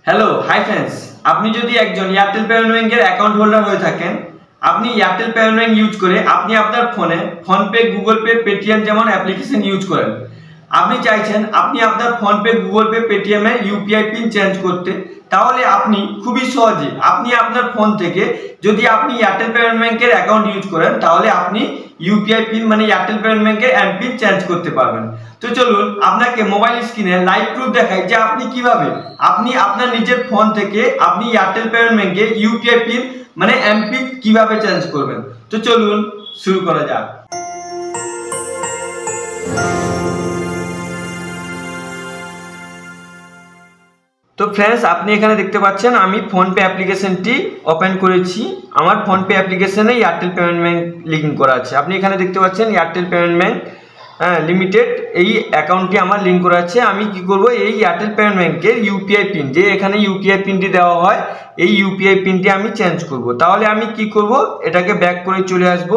Hello hi friends, আপনি যদি একজন এয়ারটেল পেমেন্ট ব্যাংকের অ্যাকাউন্ট হোল্ডার হয়ে থাকেন, আপনি এয়ারটেল পেমেন্ট ব্যাংক ইউজ করে আপনি আপনার ফোনে ফোনপে, গুগল পে, পেটিএম যেমন অ্যাপ্লিকেশন ইউজ করেন। আপনি চাইছেন আপনি আপনার ফোনপে, গুগল পে, পেটিএম এর ইউপিআই পিন চেঞ্জ করতে, তাহলে আপনি খুবই সহজে আপনি আপনার ফোন থেকে যদি আপনি এয়ারটেল পেমেন্ট ব্যাংকের অ্যাকাউন্ট ইউজ করেন তাহলে আপনি ইউপিআই পিন মানে এয়ারটেল পেমেন্ট ব্যাংকের এমপিন চেঞ্জ করতে পারবেন। তো চলুন আপনাকে মোবাইল স্ক্রিনে লাইভ প্রুফ দেখাই যে আপনি কিভাবে আপনি আপনার নিজের ফোন থেকে আপনি এয়ারটেল পেমেন্ট ব্যাংকের ইউপিআই পিন মানে এমপিন কিভাবে চেঞ্জ করবেন। তো চলুন শুরু করা যাক। তো ফ্রেন্ডস, আপনি এখানে দেখতে পাচ্ছেন আমি ফোনপে অ্যাপ্লিকেশনটি ওপেন করেছি। আমার ফোনপে অ্যাপ্লিকেশনে এয়ারটেল পেমেন্ট ব্যাংক লিঙ্ক করা আছে। আপনি এখানে দেখতে পাচ্ছেন এয়ারটেল পেমেন্ট ব্যাংক লিমিটেড এই অ্যাকাউন্টটি আমার লিঙ্ক করা আছে। আমি কি করব, এই এয়ারটেল পেমেন্ট ব্যাংকের ইউপিআই পিন যে এখানে ইউপিআই পিনটি দেওয়া হয় এই ইউপিআই পিনটি আমি চেঞ্জ করব। তাহলে আমি কি করব, এটাকে ব্যাক করে চলে আসব।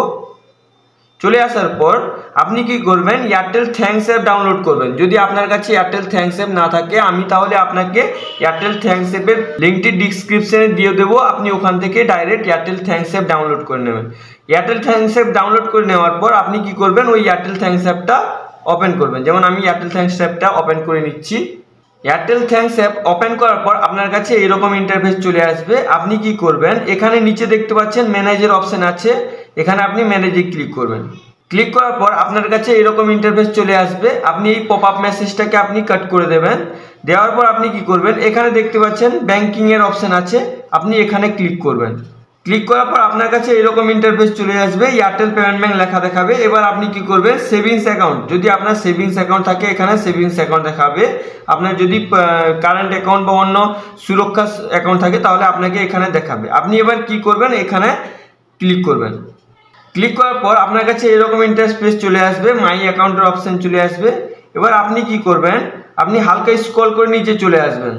চলে আসার পর আপনি কি করবেন, এয়ারটেল থ্যাঙ্কস অ্যাপ ডাউনলোড করবেন। যদি আপনার কাছে এয়ারটেল থ্যাঙ্কস অ্যাপ না থাকে আমি তাহলে আপনাকে এয়ারটেল থ্যাঙ্কস অ্যাপের লিঙ্কটি ডিসক্রিপশনে দিয়ে দেবো। আপনি ওখান থেকে direct Airtel thanks app download করে নেবেন। এয়ারটেল থ্যাঙ্কস অ্যাপ ডাউনলোড করে নেওয়ার পর আপনি কি করবেন, ওই এয়ারটেল থ্যাঙ্কস অ্যাপটা ওপেন করবেন। যেমন আমি এয়ারটেল থ্যাঙ্কস অ্যাপটা ওপেন করে নিচ্ছি। এয়ারটেল থ্যাঙ্কস অ্যাপ ওপেন করার পর আপনার কাছে এরকম ইন্টারফেস চলে আসবে। আপনি কি করবেন, এখানে নিচে দেখতে পাচ্ছেন ম্যানেজের অপশন আছে, এখানে আপনি ম্যানেজে ক্লিক করবেন। ক্লিক করার পর আপনার কাছে এরকম ইন্টারফেস চলে আসবে। আপনি এই পপ আপ মেসেজটাকে আপনি কাট করে দেবেন। দেওয়ার পর আপনি কি করবেন, এখানে দেখতে পাচ্ছেন ব্যাংকিং এর অপশন আছে, আপনি এখানে ক্লিক করবেন। ক্লিক করার পর আপনার কাছে এরকম ইন্টারফেস চলে আসবে, এয়ারটেল পেমেন্ট ব্যাংক লেখা দেখাবে। এবার আপনি কি করবেন, সেভিংস অ্যাকাউন্ট যদি আপনার সেভিংস অ্যাকাউন্ট থাকে এখানে সেভিংস অ্যাকাউন্ট দেখাবে। আপনার যদি কারেন্ট অ্যাকাউন্ট বা অন্য সুরক্ষা অ্যাকাউন্ট থাকে তাহলে আপনাকে এখানে দেখাবে। আপনি এবার কি করবেন, এখানে ক্লিক করবেন। ক্লিক করার পর আপনার কাছে এরকম ইন্টারফেস চলে আসবে, মাই অ্যাকাউন্টের অপশন চলে আসবে। এবার আপনি কি করবেন, আপনি হালকা স্ক্রল করে নিচে চলে আসবেন।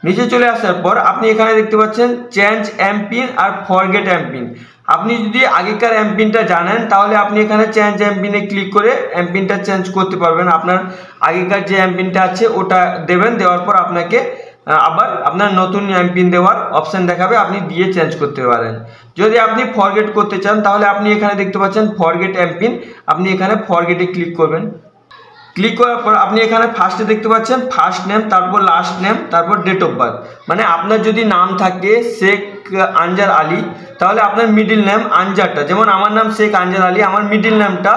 নিচে চলে আসার পর আপনি এখানে দেখতে পাচ্ছেন চেঞ্জ এমপিন আর ফরগেট এমপিন। আপনি যদি আগেকার এমপিনটা জানেন তাহলে আপনি এখানে চেঞ্জ এমপিনে ক্লিক করে এমপিনটা চেঞ্জ করতে পারবেন। আপনার আগেকার যে এমপিনটা আছে ওটা দেবেন, দেওয়ার পর আপনাকে আবার আপনার নতুন এমপিন দেওয়ার অপশন দেখাবে, আপনি দিয়ে চেঞ্জ করতে পারেন। যদি আপনি ফরগেট করতে চান তাহলে আপনি এখানে দেখতে পাচ্ছেন ফরগেট এমপিন, আপনি এখানে ফরগেটে ক্লিক করবেন। ক্লিক করার পর আপনি এখানে ফার্স্টে দেখতে পাচ্ছেন ফার্স্ট নেম, তারপর লাস্ট নেম, তারপর ডেট অফ বার্থ। মানে আপনার যদি নাম থাকে শেখ আনজার আলী তাহলে আপনার মিডিল নেম আনজারটা, যেমন আমার নাম শেখ আনজার আলী, আমার মিডিল নেমটা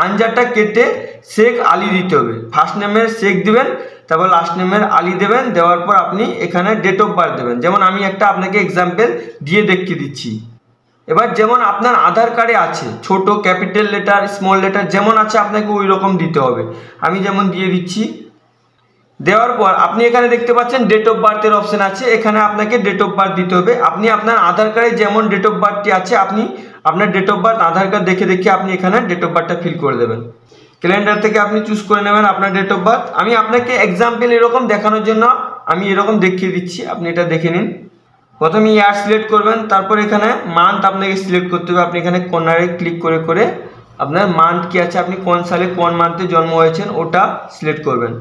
আনজারটা কেটে শেখ আলী দিতে হবে। ফার্স্ট নেমের শেখ দিবেন, তারপর লাস্ট নেমের আলী দেবেন। দেওয়ার পর আপনি এখানে ডেট অফ বার্থ দেবেন। যেমন আমি একটা আপনাকে এক্সাম্পল দিয়ে দেখিয়ে দিচ্ছি। এবার যেমন আপনার আধার কার্ডে আছে ছোট ক্যাপিটাল লেটার, স্মল লেটার যেমন আছে আপনাকে ওই রকম দিতে হবে। আমি যেমন দিয়ে দিচ্ছি। দেওয়ার পর আপনি এখানে দেখতে পাচ্ছেন ডেট অফ বার্থের অপশন আছে, এখানে আপনাকে ডেট অফ বার্থ দিতে হবে। আপনি আপনার আধার কার্ডে যেমন ডেট অফ বার্থটি আছে আপনি আপনার date of birth Aadhaar card দেখে দেখে আপনি এখানে ডেট অফ বার্থটা ফিল করে দেবেন। ক্যালেন্ডার থেকে আপনি চুজ করে নেবেন আপনার ডেট অফ বার্থ। আমি আপনাকে এক্সাম্পল এরকম দেখানোর জন্য আমি এরকম দেখিয়ে দিচ্ছি, আপনি এটা দেখে নিন। প্রথমে ইয়ার সিলেক্ট করবেন, তারপর এখানে মান্থ আপনাকে সিলেক্ট করতে হবে। আপনি এখানে কর্নারে ক্লিক করে করে আপনার মান্থ কি আছে, আপনি কোন সালে কোন মান্থে জন্ম হয়েছেন ওটা সিলেক্ট করবেন।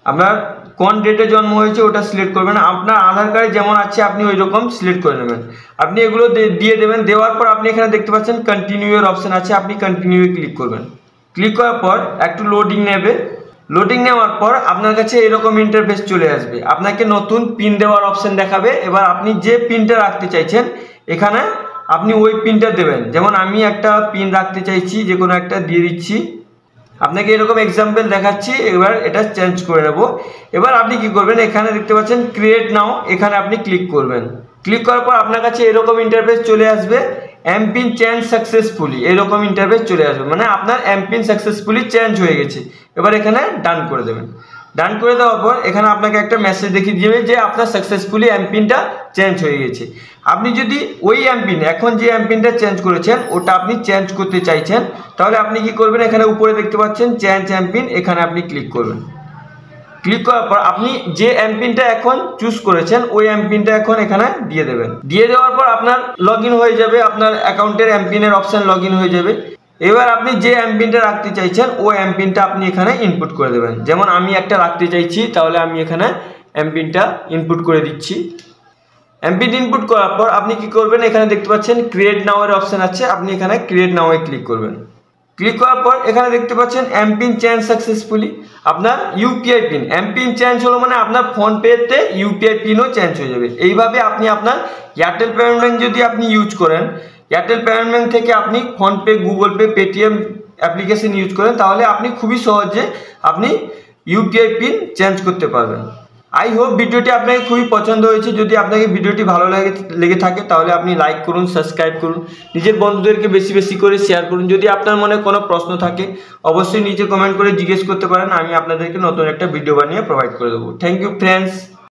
আপনার কোন ডেটে জন্ম হয়েছে ওটা সিলেক্ট করবেন। আপনার আধার কার্ডে যেমন আছে আপনি ওই রকম সিলেক্ট করে নেবেন। আপনি এগুলো দিয়ে দেবেন। দেওয়ার পর আপনি এখানে দেখতে পাচ্ছেন কন্টিনিউ এর অপশন আছে, আপনি কন্টিনিউ ক্লিক করবেন। ক্লিক করার পর একটু লোডিং নেবে। লোডিং নেওয়ার পর আপনার কাছে এরকম ইন্টারফেস চলে আসবে, আপনাকে নতুন পিন দেওয়ার অপশন দেখাবে। এবার আপনি যে পিনটা রাখতে চাইছেন এখানে আপনি ওই পিনটা দেবেন। যেমন আমি একটা পিন রাখতে চাইছি, যে কোনো একটা দিয়ে দিচ্ছি। আপনাকে এরকম এক্সাম্পল দেখাচ্ছি, এবার এটা চেঞ্জ করে নেব। এবার আপনি কি করবেন, এখানে দেখতে পাচ্ছেন ক্রিয়েট নাও, এখানে আপনি ক্লিক করবেন। ক্লিক করার পর আপনার কাছে এরকম ইন্টারফেস চলে আসবে, এমপিন চেঞ্জ সাকসেসফুলি এরকম ইন্টারফেস চলে আসবে, মানে আপনার এমপিন সাকসেসফুলি চেঞ্জ হয়ে গেছে। এবার এখানে ডান করে দেবেন। ডান করে দেওয়ার পর এখানে আপনাকে একটা মেসেজ দেখিয়ে দিবে যে আপনার সাকসেসফুলি এমপিনটা চেঞ্জ হয়ে গেছে। আপনি যদি ওই এমপিন এখন যে এমপিনটা চেঞ্জ করেছেন ওটা আপনি চেঞ্জ করতে চাইছেন তাহলে আপনি কি করবেন, এখানে উপরে দেখতে পাচ্ছেন চেঞ্জ এমপিন, এখানে আপনি ক্লিক করবেন। ক্লিক করার পর আপনি যে এমপিনটা এখন চুজ করেছেন ওই এমপিনটা এখন এখানে দিয়ে দেবেন। দিয়ে দেওয়ার পর আপনার লগ ইন হয়ে যাবে, আপনার অ্যাকাউন্টের এমপিনের অপশন লগ ইন হয়ে যাবে। এবার আপনি যে এমপিনটা রাখতে চাইছেন ওই এমপিনটা আপনি এখানে ইনপুট করে দেবেন। যেমন আমি একটা রাখতে চাইছি তাহলে আমি এখানে এমপিনটা ইনপুট করে দিচ্ছি। এমপিন ইনপুট করার পর আপনি কি করবেন, এখানে দেখতে পাচ্ছেন ক্রিয়েট নাও এর অপশন আছে, আপনি এখানে ক্রিয়েট নাও এ ক্লিক করবেন। ক্লিক করার পর এখানে দেখতে পাচ্ছেন এমপিন চেঞ্জ সাকসেসফুলি, আপনার ইউপিআই পিন এমপিন চেঞ্জ হলো মানে আপনার ফোনপেতে ইউপিআই পিনও চেঞ্জ হয়ে যাবে। এইভাবে আপনি আপনার এয়ারটেল পেমেন্ট ব্যাংক যদি আপনি ইউজ করেন, এয়ারটেল পেমেন্ট ব্যাংক থেকে আপনি PhonePe, Google pay, Paytm application use করেন, তাহলে আপনি খুবই সহজে আপনি ইউপিআই পিন চেঞ্জ করতে পারবেন। আই হোপ ভিডিওটি আপনাকে খুবই পছন্দ হয়েছে। যদি আপনাকে ভিডিওটি ভালো লেগে থাকে তাহলে আপনি লাইক করুন, সাবস্ক্রাইব করুন, নিজের বন্ধুদেরকে বেশি বেশি করে শেয়ার করুন। যদি আপনার মনে কোনো প্রশ্ন থাকে অবশ্যই নিচে কমেন্ট করে জিজ্ঞেস করতে পারেন, আমি আপনাদেরকে নতুন একটা ভিডিও বানিয়ে প্রোভাইড করে দেবো। Thank you friends.